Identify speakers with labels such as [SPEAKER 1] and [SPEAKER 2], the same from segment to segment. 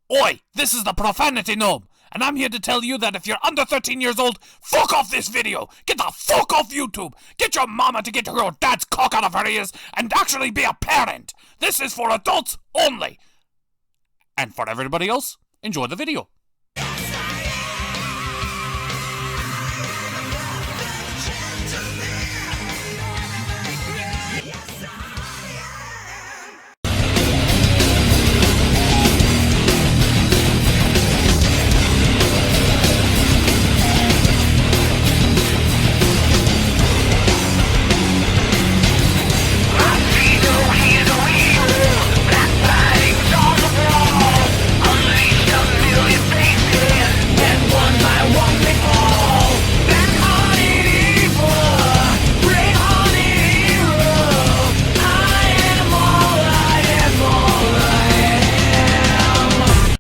[SPEAKER 1] Oi, this is the Profanity Gnome, and I'm here to tell you that if you're under 13 years old, fuck off this video! Get the fuck off YouTube! Get your mama to get your dad's cock out of her ears and actually be a parent! This is for adults only! And for everybody else, enjoy the video.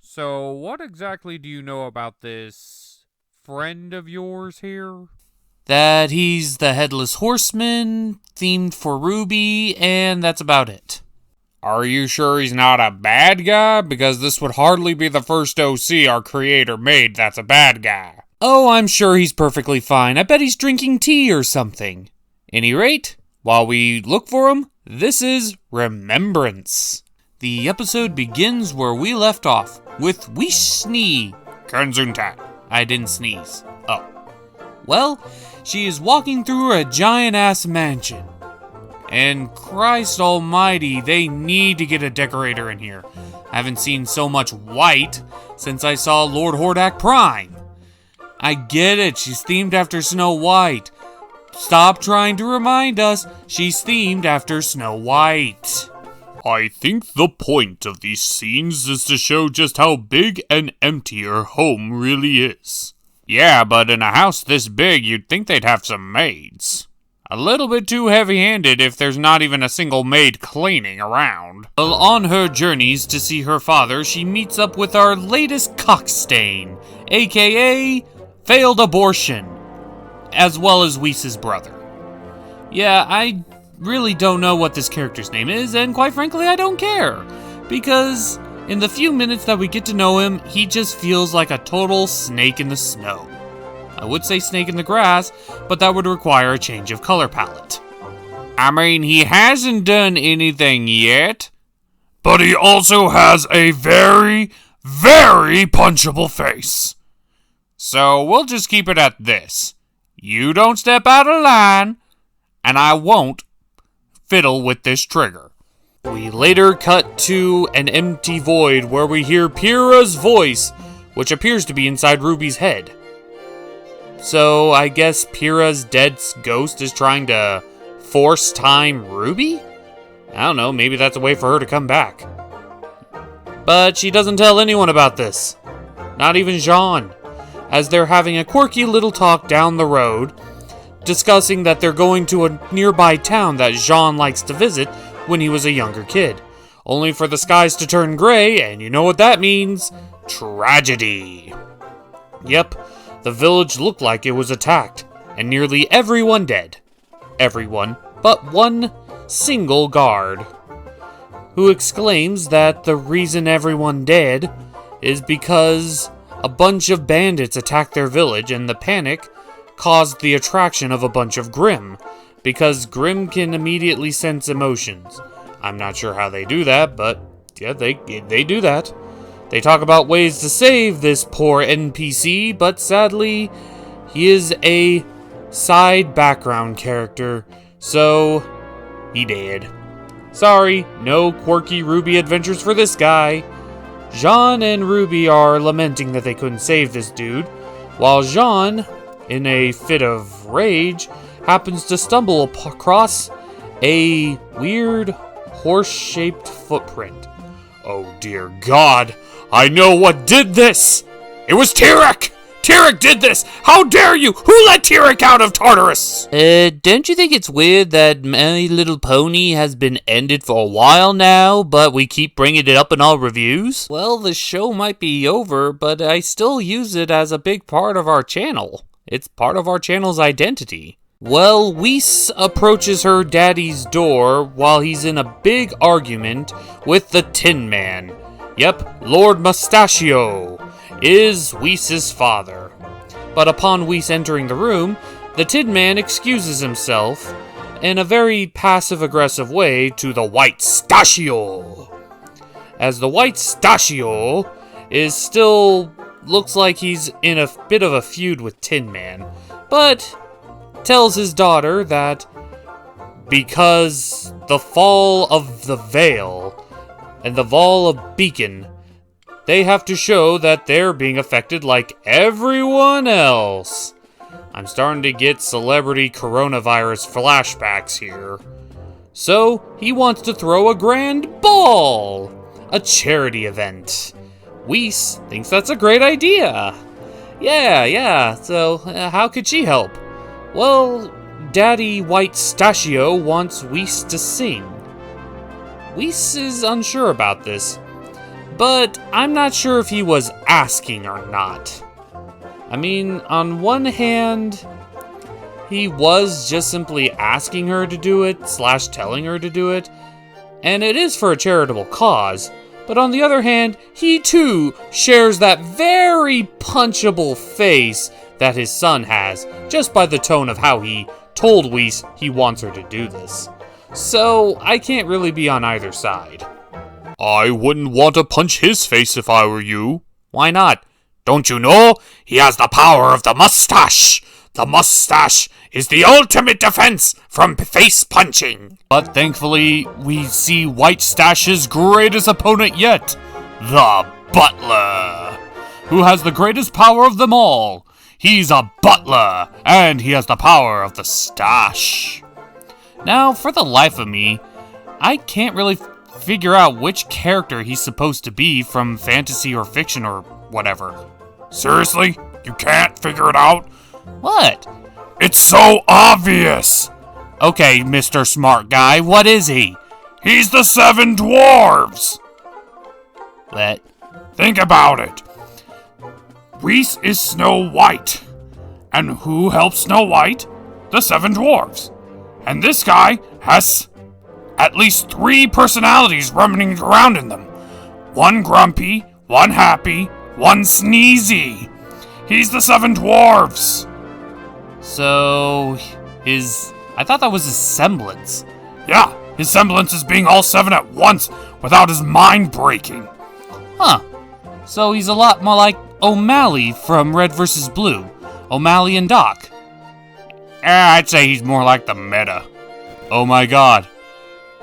[SPEAKER 2] So, what exactly do you know about this friend of yours here?
[SPEAKER 1] That he's the Headless Horseman, themed for Rwby, and that's about it.
[SPEAKER 2] Are you sure he's not a bad guy? Because this would hardly be the first OC our creator made that's a bad guy.
[SPEAKER 1] Oh, I'm sure he's perfectly fine. I bet he's drinking tea or something. Any rate, while we look for him, this is Remembrance. The episode begins where we left off, with Wishnee.
[SPEAKER 2] Gesundheit.
[SPEAKER 1] I didn't sneeze. Oh. Well, she is walking through a giant-ass mansion. And Christ almighty, they need to get a decorator in here. I haven't seen so much white since I saw Lord Hordak Prime. I get it, she's themed after Snow White. Stop trying to remind us, she's themed after Snow White.
[SPEAKER 2] I think the point of these scenes is to show just how big and empty her home really is. Yeah, but in a house this big, you'd think they'd have some maids. A little bit too heavy-handed if there's not even a single maid cleaning around.
[SPEAKER 1] Well, on her journeys to see her father, she meets up with our latest cockstain, aka failed abortion, as well as Whis' brother. Yeah, I really don't know what this character's name is, and quite frankly, I don't care. Because in the few minutes that we get to know him, he just feels like a total snake in the snow. I would say snake in the grass, but that would require a change of color palette.
[SPEAKER 2] I mean, he hasn't done anything yet, but he also has a very, very punchable face. So we'll just keep it at this. You don't step out of line, and I won't fiddle with this trigger.
[SPEAKER 1] We later cut to an empty void where we hear Pyrrha's voice, which appears to be inside Rwby's head. So I guess Pyrrha's dead ghost is trying to force time Rwby? I don't know, maybe that's a way for her to come back. But she doesn't tell anyone about this. Not even Jean, as they're having a quirky little talk down the road, discussing that they're going to a nearby town that Jean likes to visit when he was a younger kid. Only for the skies to turn gray, and you know what that means. Tragedy. Yep, the village looked like it was attacked, and nearly everyone dead. Everyone but one single guard, who exclaims that the reason everyone dead is because a bunch of bandits attacked their village, and the panic caused the attraction of a bunch of Grimm, because Grimm can immediately sense emotions. I'm not sure how they do that, but yeah, they do that. They talk about ways to save this poor NPC, but sadly, he is a side background character, so he dead. Sorry, no quirky Rwby adventures for this guy. Jean and Rwby are lamenting that they couldn't save this dude, while Jean, in a fit of rage, happens to stumble across a weird horse-shaped footprint.
[SPEAKER 2] Oh dear God, I know what did this! It was Tyrek! Tyrek did this! How dare you! Who let Tyrek out of Tartarus?
[SPEAKER 1] Don't you think it's weird that My Little Pony has been ended for a while now, but we keep bringing it up in all reviews? Well, the show might be over, but I still use it as a big part of our channel. It's part of our channel's identity. Well, Whis approaches her daddy's door while he's in a big argument with the Tin Man, Yep, Lord Mustachio is Whis' father. But upon Whis entering the room, the Tin Man excuses himself in a very passive-aggressive way to the White Stachio. As the White Stachio is still looks like he's in a bit of a feud with Tin Man, but tells his daughter that because the fall of the Veil and the fall of Beacon, they have to show that they're being affected like everyone else. I'm starting to get celebrity coronavirus flashbacks here. So, he wants to throw a grand ball, a charity event. Whis thinks that's a great idea. Yeah, so how could she help? Well, Daddy White Stachio wants Whis to sing. Whis is unsure about this, but I'm not sure if he was asking or not. I mean, on one hand, he was just simply asking her to do it, / telling her to do it, and it is for a charitable cause, but on the other hand, he too shares that very punchable face that his son has, just by the tone of how he told Whis he wants her to do this. So, I can't really be on either side.
[SPEAKER 2] I wouldn't want to punch his face if I were you.
[SPEAKER 1] Why not?
[SPEAKER 2] Don't you know? He has the power of the mustache. The mustache is the ultimate defense from face punching. But thankfully, we see White Stash's greatest opponent yet, the butler, who has the greatest power of them all. He's a butler, and he has the power of the stash. Now, for the life of me, I can't really figure out which character he's supposed to be from fantasy or fiction or whatever. Seriously? You can't figure it out?
[SPEAKER 1] What?
[SPEAKER 2] It's so obvious!
[SPEAKER 1] Okay, Mr. Smart Guy, what is he?
[SPEAKER 2] He's the 7 dwarves!
[SPEAKER 1] What?
[SPEAKER 2] Think about it. Whis is Snow White. And who helps Snow White? The 7 dwarves. And this guy has at least 3 personalities running around in them. One grumpy, one happy, one sneezy. He's the 7 dwarves.
[SPEAKER 1] So, I thought that was his semblance.
[SPEAKER 2] Yeah, his semblance is being all 7 at once without his mind breaking.
[SPEAKER 1] Huh. So he's a lot more like O'Malley from Red vs. Blue. O'Malley and Doc.
[SPEAKER 2] I'd say he's more like the meta.
[SPEAKER 1] Oh my god.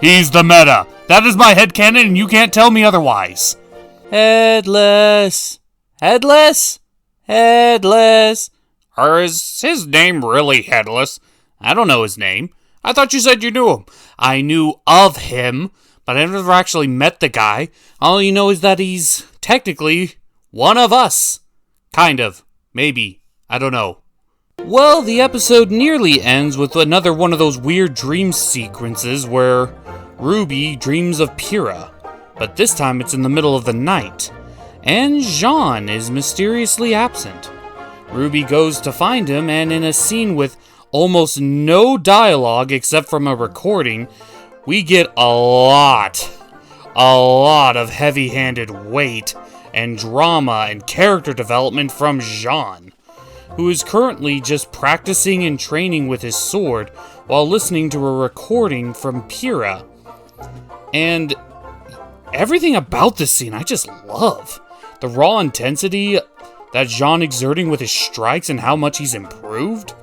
[SPEAKER 1] He's the meta. That is my headcanon and you can't tell me otherwise. Headless. Headless? Headless.
[SPEAKER 2] Or is his name really Headless?
[SPEAKER 1] I don't know his name. I thought you said you knew him. I knew of him, but I never actually met the guy. All you know is that he's technically one of us. Kind of. Maybe. I don't know. Well, the episode nearly ends with another one of those weird dream sequences where Rwby dreams of Pyrrha, but this time it's in the middle of the night, and Jean is mysteriously absent. Rwby goes to find him, and in a scene with almost no dialogue except from a recording, we get a lot of heavy-handed weight and drama and character development from Jean, who is currently just practicing and training with his sword while listening to a recording from Pyrrha. And everything about this scene I just love. The raw intensity that Jean exerting with his strikes and how much he's improved.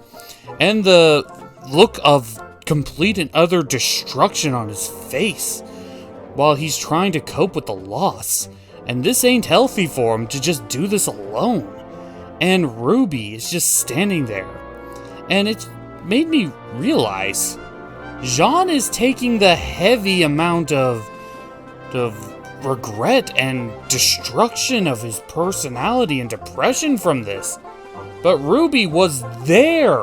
[SPEAKER 1] And the look of complete and utter destruction on his face while he's trying to cope with the loss. And this ain't healthy for him to just do this alone. And Rwby is just standing there. And it made me realize Jean is taking the heavy amount of regret and destruction of his personality and depression from this. But Rwby was there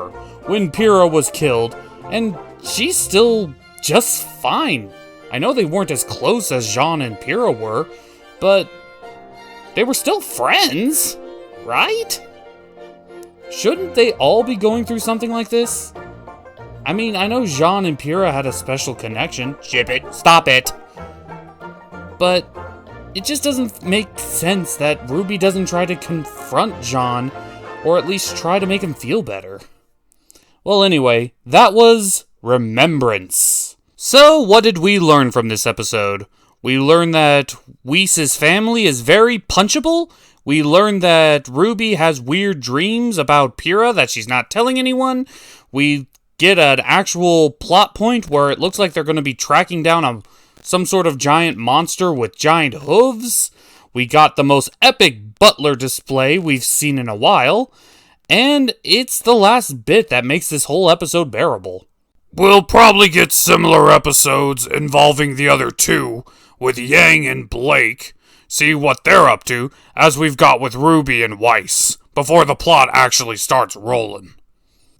[SPEAKER 1] when Pyrrha was killed, and she's still just fine. I know they weren't as close as Jean and Pyrrha were, but they were still friends, right? Shouldn't they all be going through something like this? I mean, I know Jean and Pyrrha had a special connection.
[SPEAKER 2] Ship it. Stop it.
[SPEAKER 1] But It just doesn't make sense that Rwby doesn't try to confront John, or at least try to make him feel better. Well, anyway, that was Remembrance. So, what did we learn from this episode? We learned that Whis' family is very punchable. We learned that Rwby has weird dreams about Pyrrha that she's not telling anyone. We get an actual plot point where it looks like they're going to be tracking down some sort of giant monster with giant hooves. We got the most epic butler display we've seen in a while. And it's the last bit that makes this whole episode bearable.
[SPEAKER 2] We'll probably get similar episodes involving the other two, with Yang and Blake. See what they're up to, as we've got with Rwby and Whis, before the plot actually starts rolling.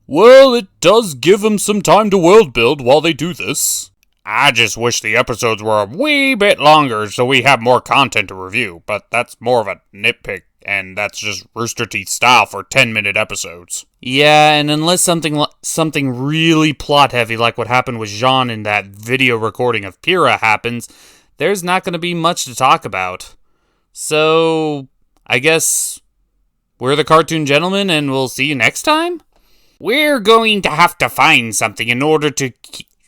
[SPEAKER 1] Well, it does give them some time to world build while they do this.
[SPEAKER 2] I just wish the episodes were a wee bit longer so we have more content to review, but that's more of a nitpick, and that's just Rooster Teeth style for 10-minute episodes.
[SPEAKER 1] Yeah, and unless something really plot-heavy like what happened with Jean in that video recording of Pyrrha happens, there's not going to be much to talk about. So, I guess we're the Cartoon Gentlemen, and we'll see you next time?
[SPEAKER 2] We're going to have to find something in order to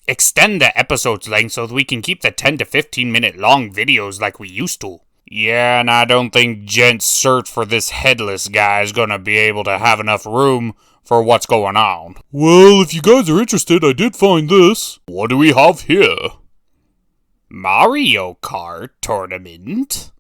[SPEAKER 2] extend the episode's length so that we can keep the 10 to 15 minute long videos like we used to. Yeah, and I don't think Gent's search for this headless guy is gonna be able to have enough room for what's going on.
[SPEAKER 1] Well, if you guys are interested, I did find this.
[SPEAKER 2] What do we have here? Mario Kart tournament?